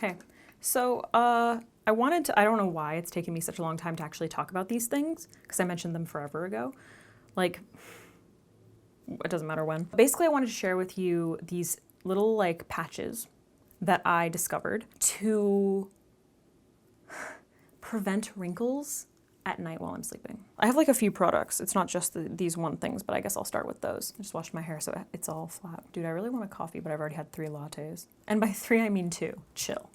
Okay, so I wanted to, I don't know why it's taken me such a long time to actually talk about these things, because I mentioned them forever ago. Like, it doesn't matter when. Basically, I wanted to share with you these little like patches that I discovered to prevent wrinkles at night while I'm sleeping. I have like a few products. It's not just these one things, but I guess I'll start with those. I just washed my hair so it's all flat. Dude, I really want a coffee, but I've already had 3 lattes. And by 3, I mean 2. Chill.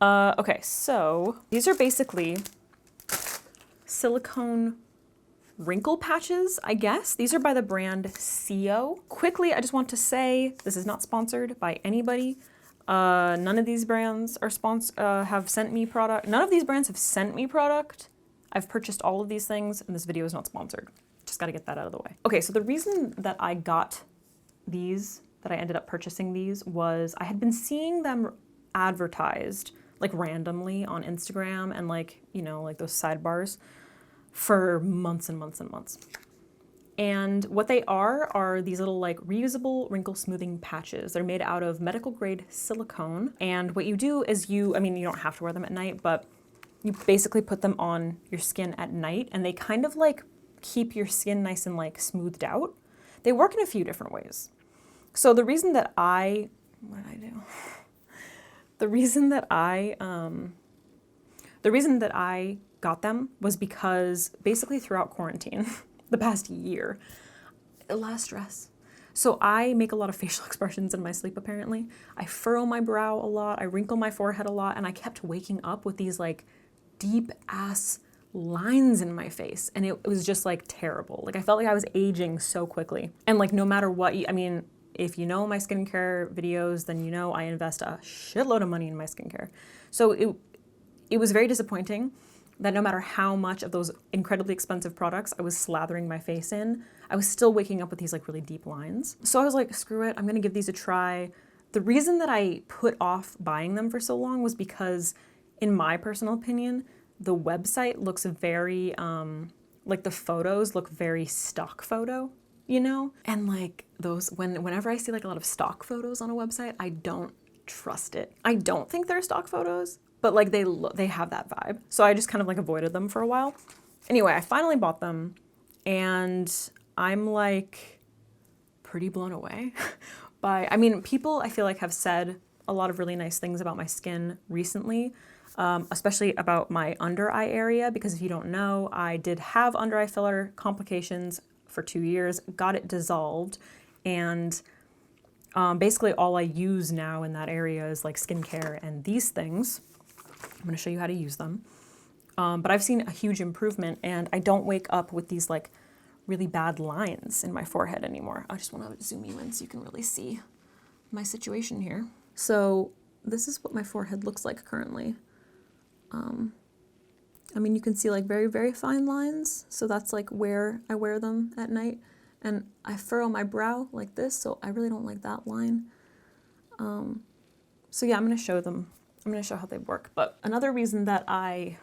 Okay, so these are basically silicone wrinkle patches, I guess. These are by the brand CO. Quickly, I just want to say this is not sponsored by anybody. None of these brands are have sent me product. None of these brands have sent me product. I've purchased all of these things, and this video is not sponsored. Just got to get that out of the way. Okay, so the reason that I got these, that I ended up purchasing these, was I had been seeing them advertised like randomly on Instagram and like, you know, like those sidebars for months and months and months. And what they are these little like reusable wrinkle smoothing patches. They're made out of medical grade silicone. And what you do is you don't have to wear them at night, but you basically put them on your skin at night and they kind of like keep your skin nice and like smoothed out. They work in a few different ways. So the reason that I got them was because basically throughout quarantine, the past year, a lot of stress. So I make a lot of facial expressions in my sleep apparently. I furrow my brow a lot, I wrinkle my forehead a lot, and I kept waking up with these like deep ass lines in my face, and it was just like terrible. Like I felt like I was aging so quickly. And like no matter what, if you know my skincare videos, then you know I invest a shitload of money in my skincare. So it was very disappointing that no matter how much of those incredibly expensive products I was slathering my face in, I was still waking up with these like really deep lines. So I was like, screw it, I'm gonna give these a try. The reason that I put off buying them for so long was because, in my personal opinion, the website looks very, like the photos look very stock photo, you know? And like those, whenever I see like a lot of stock photos on a website, I don't trust it. I don't think they're stock photos, but like they have that vibe. So I just kind of like avoided them for a while. Anyway, I finally bought them and I'm like pretty blown away by, people I feel like have said a lot of really nice things about my skin recently, especially about my under eye area, because if you don't know, I did have under eye filler complications for 2 years, got it dissolved, and basically all I use now in that area is like skincare and these things. I'm gonna show you how to use them. But I've seen a huge improvement and I don't wake up with these like really bad lines in my forehead anymore. I just wanna zoom you in so you can really see my situation here. So this is what my forehead looks like currently. You can see like very, very fine lines. So that's like where I wear them at night. And I furrow my brow like this, so I really don't like that line. So yeah, I'm gonna show them. I'm gonna show how they work. But another reason that I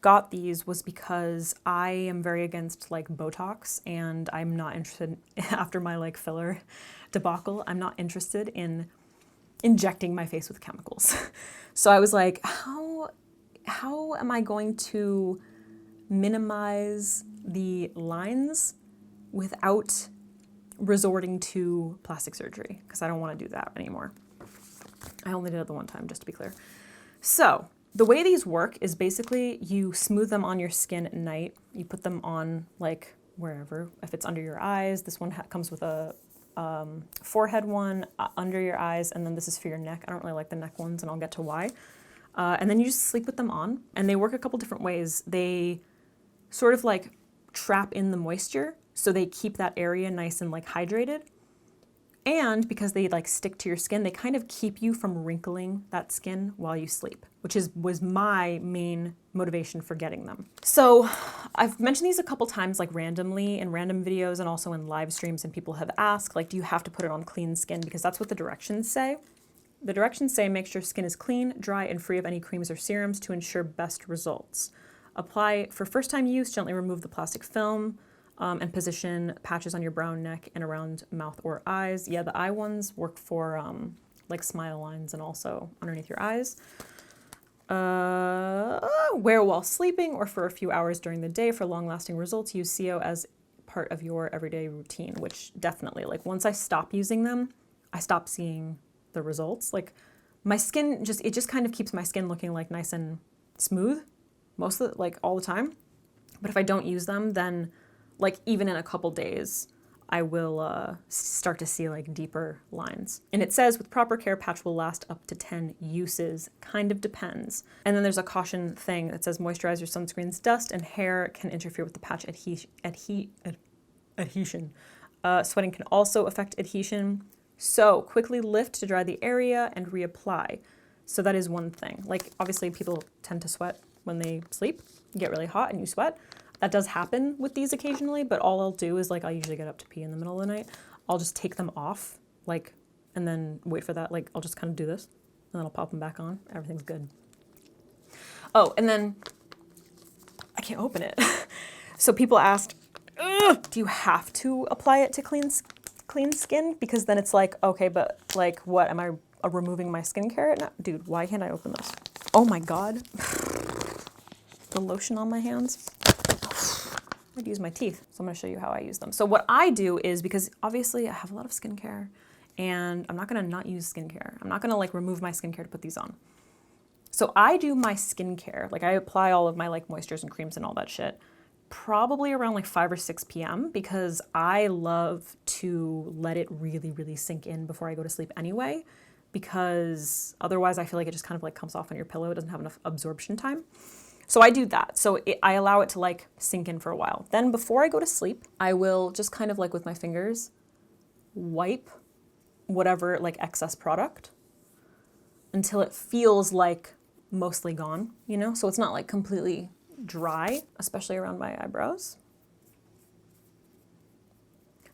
got these was because I am very against like Botox, and I'm not interested, after my like filler debacle, I'm not interested in injecting my face with chemicals. So I was like, how am I going to minimize the lines without resorting to plastic surgery? Because I don't want to do that anymore. I only did it the one time, just to be clear. So the way these work is basically you smooth them on your skin at night. You put them on like wherever. If it's under your eyes, this one comes with a forehead one, under your eyes, and then this is for your neck. I don't really like the neck ones, and I'll get to why. And then you just sleep with them on, and they work a couple different ways. They sort of like trap in the moisture, so they keep that area nice and like hydrated. And because they like stick to your skin, they kind of keep you from wrinkling that skin while you sleep, which was my main motivation for getting them. So I've mentioned these a couple times, like randomly in random videos and also in live streams, and people have asked, like, do you have to put it on clean skin? Because that's what the directions say. The directions say make sure skin is clean, dry, and free of any creams or serums to ensure best results. Apply for first-time use, gently remove the plastic film, and position patches on your brow, neck, and around mouth or eyes. Yeah, the eye ones work for like smile lines and also underneath your eyes. Wear while sleeping or for a few hours during the day for long-lasting results. Use CO as part of your everyday routine, which definitely, like once I stop using them, I stop seeing the results. Like my skin it just kind of keeps my skin looking like nice and smooth most of the, like all the time. But if I don't use them, then like even in a couple days, I will start to see like deeper lines. And it says with proper care, patch will last up to 10 uses. Kind of depends. And then there's a caution thing that says moisturize your sunscreen's dust and hair can interfere with the patch adhesion. Sweating can also affect adhesion. So quickly lift to dry the area and reapply. So that is one thing. Like obviously people tend to sweat when they sleep. You get really hot and you sweat. That does happen with these occasionally, but all I'll do is like, I'll usually get up to pee in the middle of the night. I'll just take them off, like, and then wait for that. Like, I'll just kind of do this and then I'll pop them back on. Everything's good. Oh, and then I can't open it. So people asked, do you have to apply it to clean skin? Because then it's like, okay, but like, what, am I removing my skincare? No, dude, why can't I open this? Oh my God. The lotion on my hands. I'd use my teeth. So I'm gonna show you how I use them. So what I do is, because obviously I have a lot of skincare and I'm not gonna not use skincare. I'm not gonna like remove my skincare to put these on. So I do my skincare, like I apply all of my like moistures and creams and all that shit, probably around like 5 or 6 p.m. because I love to let it really, really sink in before I go to sleep anyway, because otherwise I feel like it just kind of like comes off on your pillow. It doesn't have enough absorption time. So I do that. So I allow it to like sink in for a while. Then before I go to sleep, I will just kind of like with my fingers, wipe whatever like excess product until it feels like mostly gone, you know? So it's not like completely dry, especially around my eyebrows.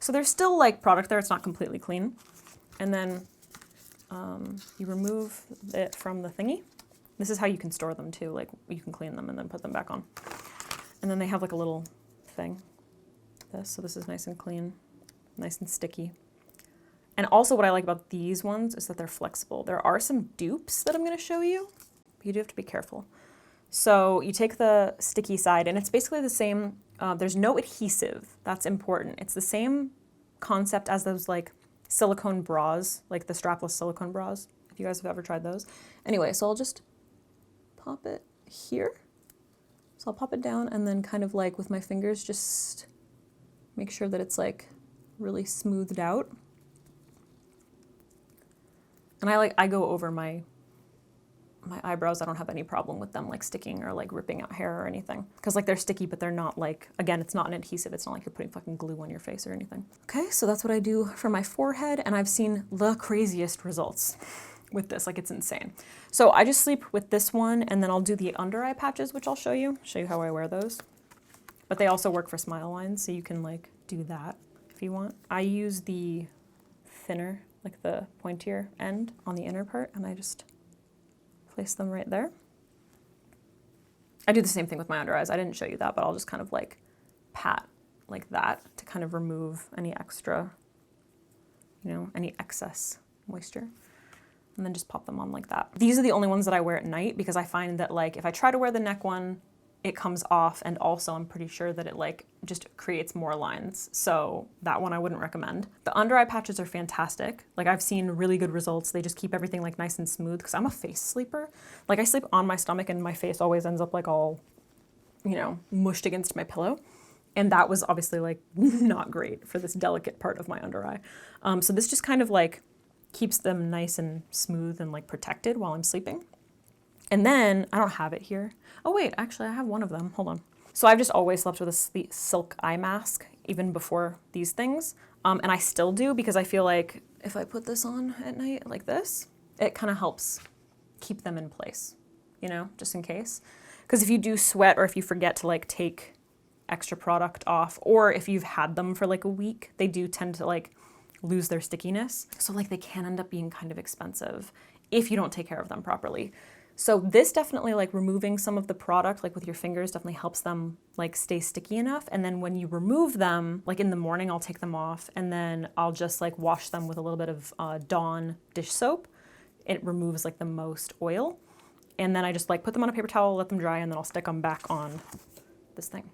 So there's still like product there. It's not completely clean. And then you remove it from the thingy. This is how you can store them too. Like you can clean them and then put them back on. And then they have like a little thing, so this is nice and clean, nice and sticky. And also what I like about these ones is that they're flexible. There are some dupes that I'm gonna show you, but you do have to be careful. So you take the sticky side and it's basically the same, there's no adhesive, that's important. It's the same concept as those like silicone bras, like the strapless silicone bras, if you guys have ever tried those. Anyway, so I'll just pop it here. So I'll pop it down and then kind of like with my fingers, just make sure that it's like really smoothed out. And I go over my eyebrows. I don't have any problem with them like sticking or like ripping out hair or anything. Because like they're sticky, but they're not like, again, it's not an adhesive. It's not like you're putting fucking glue on your face or anything. Okay, so that's what I do for my forehead. And I've seen the craziest results with this, like it's insane. So I just sleep with this one and then I'll do the under eye patches, which I'll show you how I wear those. But they also work for smile lines, so you can like do that if you want. I use the thinner, like the pointier end on the inner part, and I just place them right there. I do the same thing with my under eyes. I didn't show you that, but I'll just kind of like pat like that to kind of remove any extra, you know, any excess moisture. And then just pop them on like that. These are the only ones that I wear at night because I find that like if I try to wear the neck one, it comes off, and also I'm pretty sure that it like just creates more lines. So that one I wouldn't recommend. The under eye patches are fantastic. Like I've seen really good results. They just keep everything like nice and smooth because I'm a face sleeper. Like I sleep on my stomach and my face always ends up like all, you know, mushed against my pillow. And that was obviously like not great for this delicate part of my under eye. So this just kind of like keeps them nice and smooth and like protected while I'm sleeping. And then I don't have it here. Oh wait, actually I have one of them. Hold on. So I've just always slept with a silk eye mask even before these things. And I still do because I feel like if I put this on at night like this, it kind of helps keep them in place, you know, just in case. Because if you do sweat or if you forget to like take extra product off, or if you've had them for like a week, they do tend to like lose their stickiness. So like they can end up being kind of expensive if you don't take care of them properly. So this definitely like removing some of the product like with your fingers definitely helps them like stay sticky enough. And then when you remove them, like in the morning, I'll take them off and then I'll just like wash them with a little bit of Dawn dish soap it removes like the most oil. And then I just like put them on a paper towel, let them dry, and then I'll stick them back on this thing.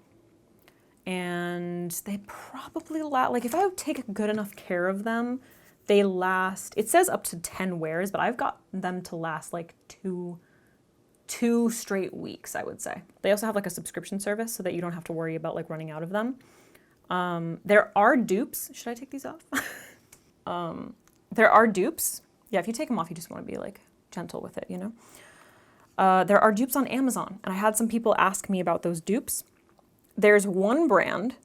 And they probably last, like if I take good enough care of them, they last, it says up to 10 wears, but I've got them to last like two straight weeks, I would say. They also have like a subscription service so that you don't have to worry about like running out of them. There are dupes. Should I take these off? There are dupes. Yeah, if you take them off, you just want to be like gentle with it, you know? There are dupes on Amazon, and I had some people ask me about those dupes. There's one brand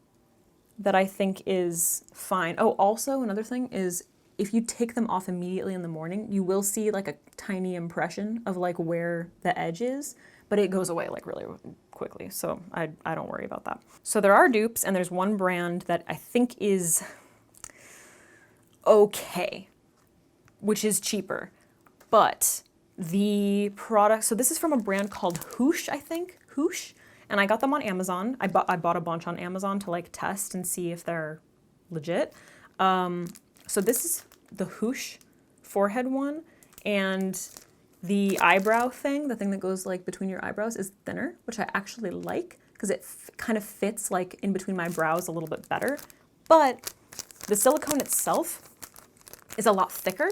that I think is fine. Oh, also another thing is if you take them off immediately in the morning, you will see like a tiny impression of like where the edge is, but it goes away like really quickly. So I don't worry about that. So there are dupes, and there's one brand that I think is okay, which is cheaper, but the product, so this is from a brand called Hoosh, I think, Hoosh. And I got them on Amazon. I bought a bunch on Amazon to like test and see if they're legit. So this is the Hoosh forehead one, and the eyebrow thing, the thing that goes like between your eyebrows, is thinner, which I actually like because it kind of fits like in between my brows a little bit better. But the silicone itself is a lot thicker,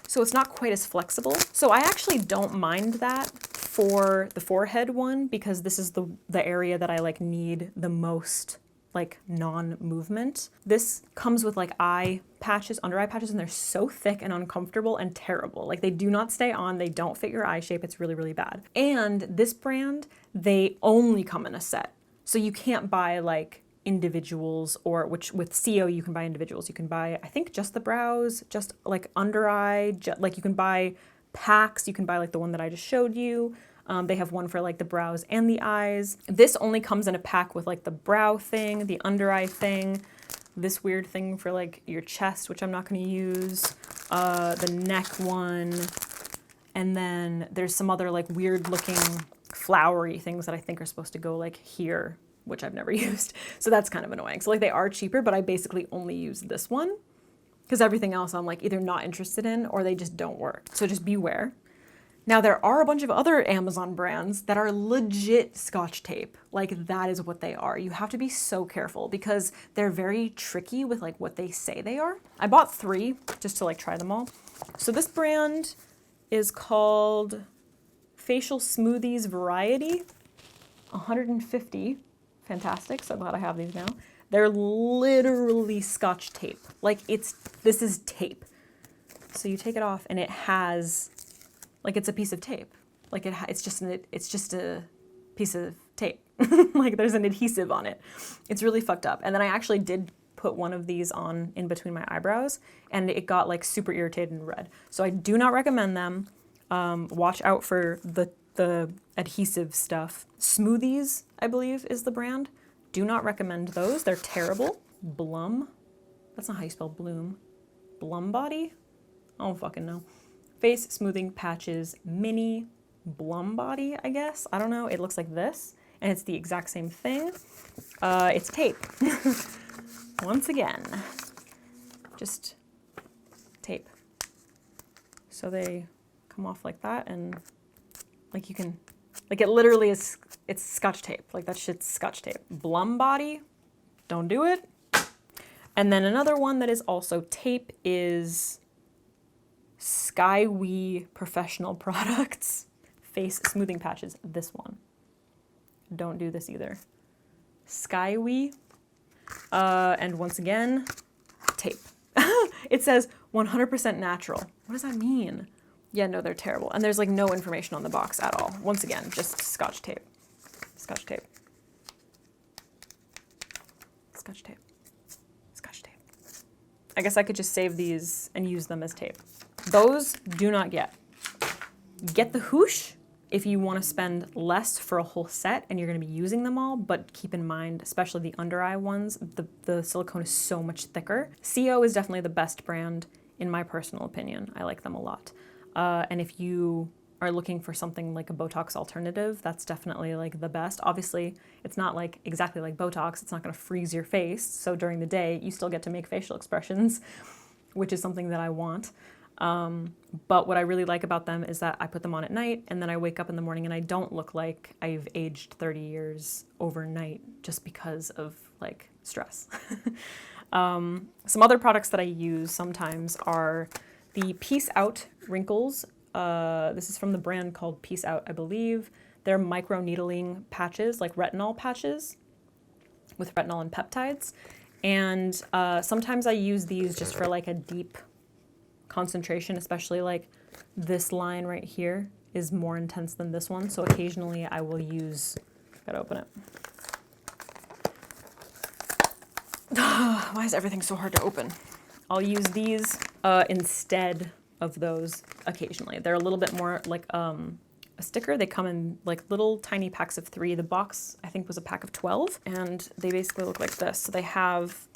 so it's not quite as flexible. So I actually don't mind that for the forehead one, because this is the area that I like need the most like non-movement. This comes with like eye patches, under eye patches, and they're so thick and uncomfortable and terrible. Like they do not stay on, they don't fit your eye shape, it's really, really bad. And this brand, they only come in a set. So you can't buy like individuals, or which with CO you can buy individuals. You can buy, I think, just the brows, just like under eye, like you can buy packs. You can buy like the one that I just showed you. They have one for like the brows and the eyes. This only comes in a pack with like the brow thing, the under eye thing, this weird thing for like your chest, which I'm not going to use, the neck one, and then there's some other like weird looking flowery things that I think are supposed to go like here, which I've never used. So that's kind of annoying. So like they are cheaper, but I basically only use this one because everything else I'm like either not interested in or they just don't work. So just beware. Now there are a bunch of other Amazon brands that are legit Scotch tape. Like that is what they are. You have to be so careful because they're very tricky with like what they say they are. I bought 3 just to like try them all. So this brand is called Facial Smoothies Variety, 150. Fantastic, so glad I have these now. They're literally Scotch tape. Like this is tape. So you take it off and it has, like it's a piece of tape. Like it's just a piece of tape. Like there's an adhesive on it. It's really fucked up. And then I actually did put one of these on in between my eyebrows and it got like super irritated and red. So I do not recommend them. Watch out for the adhesive stuff. Smoothies, I believe, is the brand. Do not recommend those. They're terrible. Blum. That's not how you spell bloom. Blum Body? I don't fucking know. Face Smoothing Patches Mini Blum Body, I guess. I don't know. It looks like this, and it's the exact same thing. It's tape. Once again, just tape. So they come off like that, and like you can, like it literally is, it's Scotch tape. Like that shit's Scotch tape. Blum Body, don't do it. And then another one that is also tape is Skywee Professional Products Face Smoothing Patches. This one. Don't do this either. Skywee. And once again, tape. It says 100% natural. What does that mean? Yeah, no, they're terrible. And there's like no information on the box at all. Once again, just Scotch tape. Scotch tape. Scotch tape. Scotch tape. I guess I could just save these and use them as tape. Those do not get. Get the Hoosh if you want to spend less for a whole set and you're going to be using them all, but keep in mind, especially the under eye ones, the silicone is so much thicker. CO is definitely the best brand in my personal opinion. I like them a lot. And if you are looking for something like a Botox alternative, that's definitely like the best. Obviously, it's not like exactly like Botox. It's not going to freeze your face. So during the day, you still get to make facial expressions, which is something that I want. But what I really like about them is that I put them on at night and then I wake up in the morning and I don't look like I've aged 30 years overnight just because of like stress. Some other products that I use sometimes are the Peace Out wrinkles. This is from the brand called Peace Out, I believe. They're micro needling patches, like retinol patches with retinol and peptides. And sometimes I use these just for like a deep concentration, especially like this line right here is more intense than this one. So occasionally I will use, gotta open it. Why is everything so hard to open? I'll use these instead of those occasionally. They're a little bit more like a sticker. They come in like little tiny packs of 3. The box, I think, was a pack of 12, and they basically look like this. So they have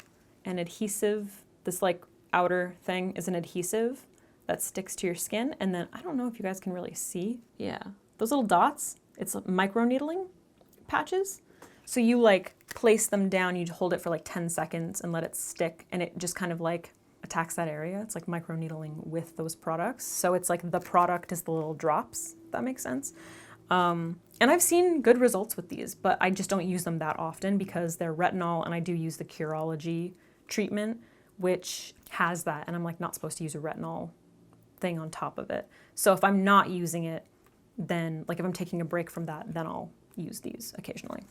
an adhesive, this like outer thing is an adhesive that sticks to your skin, and then I don't know if you guys can really see. Yeah, those little dots, it's micro needling patches. So you like place them down, you hold it for like 10 seconds and let it stick, and it just kind of like attacks that area. It's like micro needling with those products. So it's like the product is the little drops, if that makes sense. And I've seen good results with these, but I just don't use them that often because they're retinol, and I do use the Curology treatment, which has that, and I'm like not supposed to use a retinol thing on top of it. So if I'm not using it, then like if I'm taking a break from that, then I'll use these occasionally.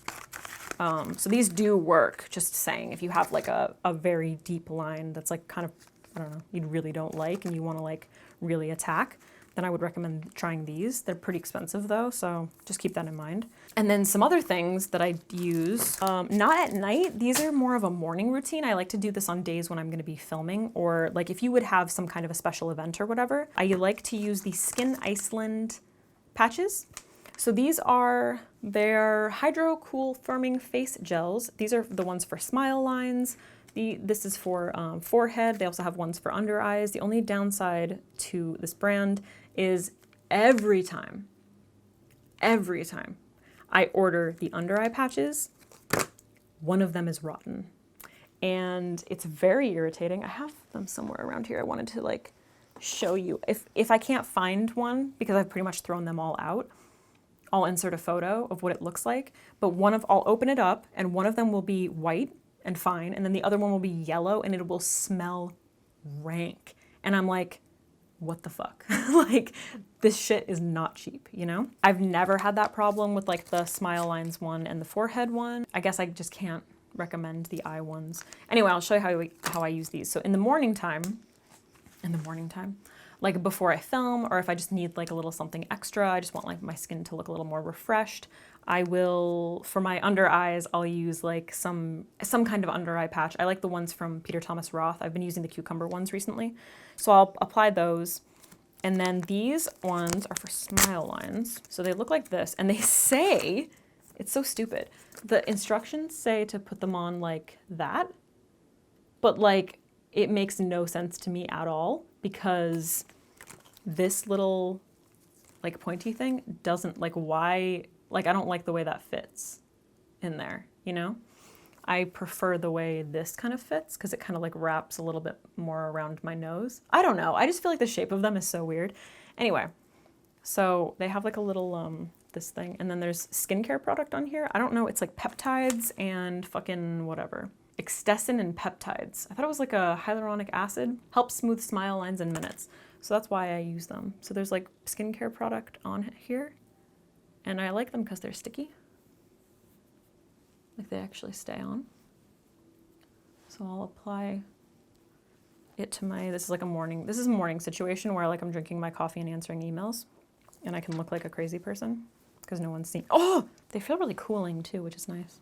So these do work, just saying, if you have like a very deep line that's like kind of, I don't know, you really don't like and you want to like really attack, then I would recommend trying these. They're pretty expensive though, so just keep that in mind. And then some other things that I use, not at night, these are more of a morning routine. I like to do this on days when I'm gonna be filming, or like if you would have some kind of a special event or whatever. I like to use the Skin Iceland patches. So these are their Hydro Cool Firming Face Gels. These are the ones for smile lines. This is for forehead. They also have ones for under eyes. The only downside to this brand is every time I order the under eye patches, one of them is rotten. And it's very irritating. I have them somewhere around here. I wanted to like show you. If I can't find one, because I've pretty much thrown them all out, I'll insert a photo of what it looks like. But I'll open it up and one of them will be white and fine, and then the other one will be yellow and it will smell rank. And I'm like, what the fuck? Like, this shit is not cheap, you know? I've never had that problem with like the smile lines one and the forehead one. I guess I just can't recommend the eye ones. Anyway, I'll show you how I use these. So in the morning time, like before I film, or if I just need like a little something extra, I just want like my skin to look a little more refreshed, I will, for my under eyes, I'll use like some kind of under eye patch. I like the ones from Peter Thomas Roth. I've been using the cucumber ones recently. So I'll apply those. And then these ones are for smile lines. So they look like this, and they say, it's so stupid. The instructions say to put them on like that, but like it makes no sense to me at all, because this little like pointy thing doesn't, like, why, like I don't like the way that fits in there, you know? I prefer the way this kind of fits because it kind of like wraps a little bit more around my nose. I don't know, I just feel like the shape of them is so weird. Anyway, so they have like a little this thing, and then there's skincare product on here. I don't know, it's like peptides and fucking whatever. Extessin and peptides. I thought it was like a hyaluronic acid. Helps smooth smile lines in minutes. So that's why I use them. So there's like skincare product on here, and I like them because they're sticky. Like they actually stay on. So I'll apply it to this is a morning situation where like I'm drinking my coffee and answering emails, and I can look like a crazy person because no one's seen. Oh, they feel really cooling too, which is nice.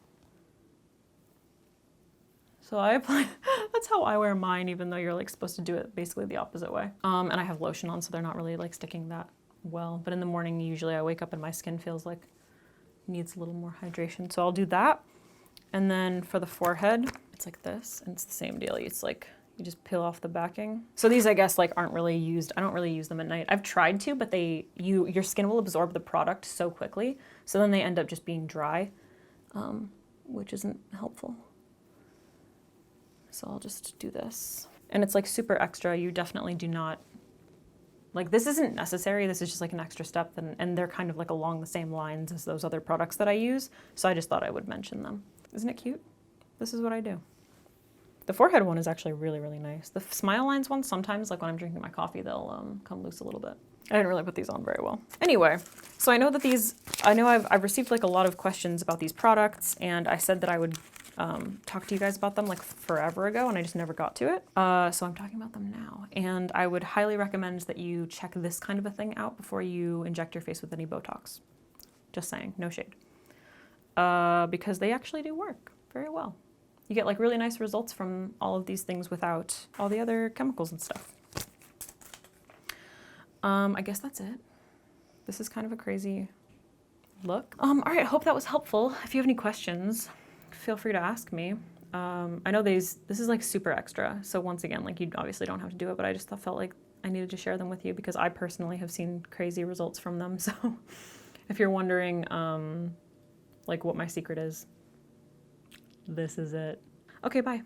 So I apply, that's how I wear mine, even though you're like supposed to do it basically the opposite way. And I have lotion on, so they're not really like sticking that well. But in the morning, usually I wake up and my skin feels like needs a little more hydration. So I'll do that. And then for the forehead, it's like this, and it's the same deal. It's like, you just peel off the backing. So these, I guess, like aren't really used. I don't really use them at night. I've tried to, but your skin will absorb the product so quickly. So then they end up just being dry, which isn't helpful. So I'll just do this. And it's like super extra. You definitely do not Like this isn't necessary, this is just like an extra step, and they're kind of like along the same lines as those other products that I use, so I just thought I would mention them. Isn't it cute? This is what I do. The forehead one is actually really, really nice. The Smile Lines one, sometimes like when I'm drinking my coffee, they'll come loose a little bit. I didn't really put these on very well. Anyway, so I know that I've received like a lot of questions about these products, and I said that I would talk to you guys about them like forever ago, and I just never got to it. So I'm talking about them now, and I would highly recommend that you check this kind of a thing out before you inject your face with any Botox. Just saying, no shade. Because they actually do work very well. You get like really nice results from all of these things without all the other chemicals and stuff. I guess that's it. This is kind of a crazy look. All right, I hope that was helpful. If you have any questions, feel free to ask me. I know this is like super extra, so once again, like you obviously don't have to do it, but I just felt like I needed to share them with you because I personally have seen crazy results from them. So if you're wondering like what my secret is, this is it. Okay, bye.